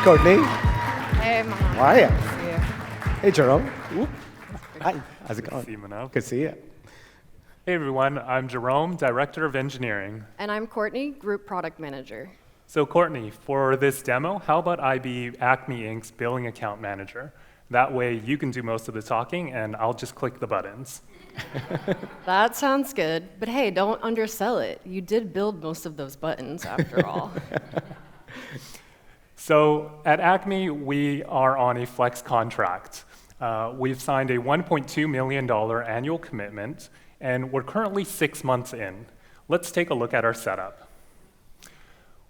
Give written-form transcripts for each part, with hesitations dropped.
Courtney. Hey, Mama. How are you? See you. Hey, Jerome. Oop. Hi. How's it going? See you, Manav. Good to see you. Hey everyone, I'm Jerome, Director of Engineering. And I'm Courtney, Group Product Manager. So Courtney, for this demo, how about I be Acme Inc.'s Billing Account Manager? That way you can do most of the talking and I'll just click the buttons. That sounds good, but hey, don't undersell it. You did build most of those buttons after all. So at Acme, we are on a Flex contract. We've signed a $1.2 million annual commitment, and we're currently 6 months in. Let's take a look at our setup.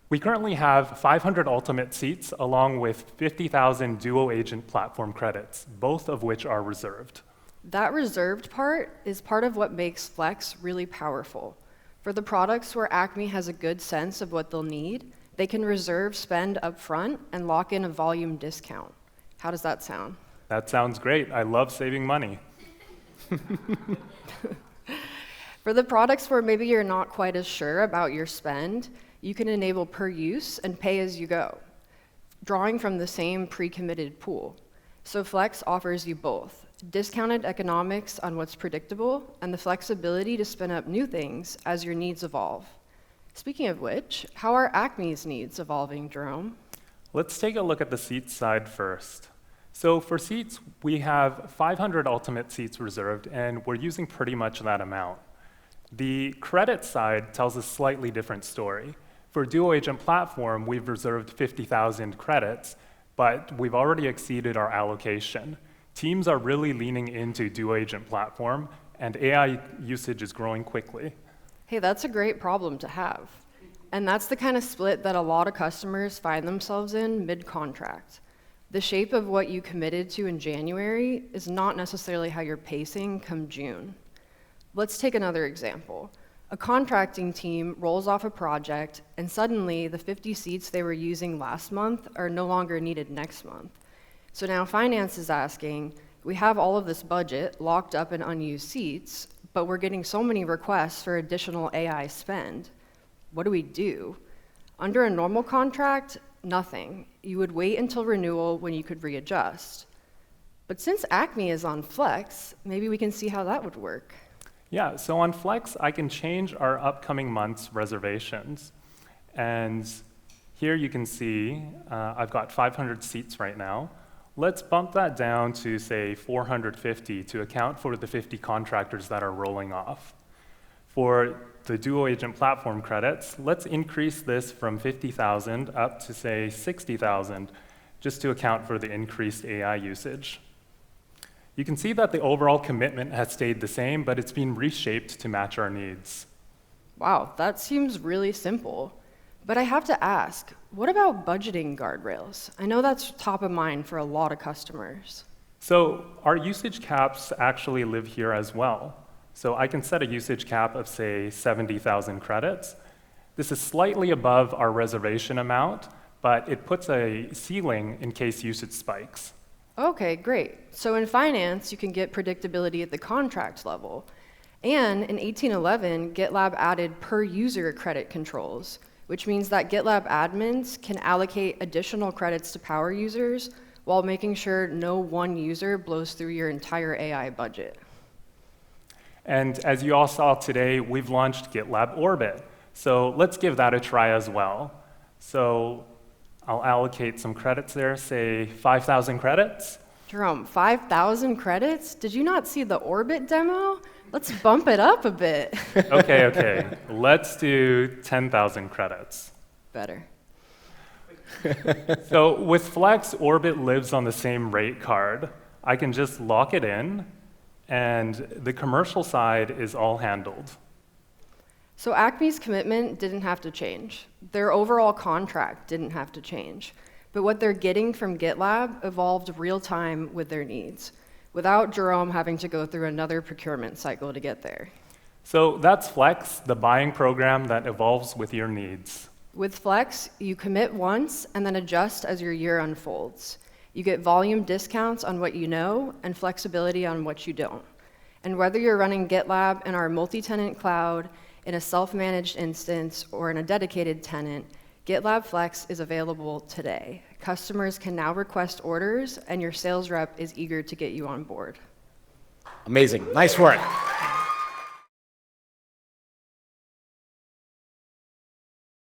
We currently have 500 Ultimate seats along with 50,000 Duo Agent platform credits, both of which are reserved. That reserved part is part of what makes Flex really powerful. For the products where Acme has a good sense of what they'll need, they can reserve spend up front and lock in a volume discount. How does that sound? That sounds great. I love saving money. For the products where maybe you're not quite as sure about your spend, you can enable per use and pay as you go, drawing from the same pre-committed pool. So Flex offers you both, discounted economics on what's predictable and the flexibility to spin up new things as your needs evolve. Speaking of which, how are Acme's needs evolving, Jerome? Let's take a look at the seats side first. So for seats, we have 500 Ultimate seats reserved, and we're using pretty much that amount. The credit side tells a slightly different story. For Duo Agent Platform, we've reserved 50,000 credits, but we've already exceeded our allocation. Teams are really leaning into Duo Agent Platform, and AI usage is growing quickly. Hey, that's a great problem to have. And that's the kind of split that a lot of customers find themselves in mid-contract. The shape of what you committed to in January is not necessarily how you're pacing come June. Let's take another example. A contracting team rolls off a project, and suddenly the 50 seats they were using last month are no longer needed next month. So now finance is asking, we have all of this budget locked up in unused seats, but we're getting so many requests for additional AI spend. What do we do? Under a normal contract, nothing. You would wait until renewal when you could readjust. But since Acme is on Flex, maybe we can see how that would work. Yeah, so on Flex, I can change our upcoming month's reservations. And here you can see I've got 500 seats right now. Let's bump that down to, say, 450 to account for the 50 contractors that are rolling off. For the Duo Agent Platform credits, let's increase this from 50,000 up to, say, 60,000, just to account for the increased AI usage. You can see that the overall commitment has stayed the same, but it's been reshaped to match our needs. Wow, that seems really simple. But I have to ask, what about budgeting guardrails? I know that's top of mind for a lot of customers. So our usage caps actually live here as well. So I can set a usage cap of, say, 70,000 credits. This is slightly above our reservation amount, but it puts a ceiling in case usage spikes. Okay, great. So in finance, you can get predictability at the contract level. And in 1811, GitLab added per user credit controls, which means that GitLab admins can allocate additional credits to power users while making sure no one user blows through your entire AI budget. And as you all saw today, we've launched GitLab Orbit. So let's give that a try as well. So I'll allocate some credits there, say 5,000 credits. Jerome, 5,000 credits? Did you not see the Orbit demo? Let's bump it up a bit. Okay. Let's do 10,000 credits. Better. So with Flex, Orbit lives on the same rate card. I can just lock it in, and the commercial side is all handled. So Acme's commitment didn't have to change. Their overall contract didn't have to change. But what they're getting from GitLab evolved real time with their needs, without Jerome having to go through another procurement cycle to get there. So that's Flex, the buying program that evolves with your needs. With Flex, you commit once and then adjust as your year unfolds. You get volume discounts on what you know and flexibility on what you don't. And whether you're running GitLab in our multi-tenant cloud, in a self-managed instance, or in a dedicated tenant, GitLab Flex is available today. Customers can now request orders, and your sales rep is eager to get you on board. Amazing. Nice work.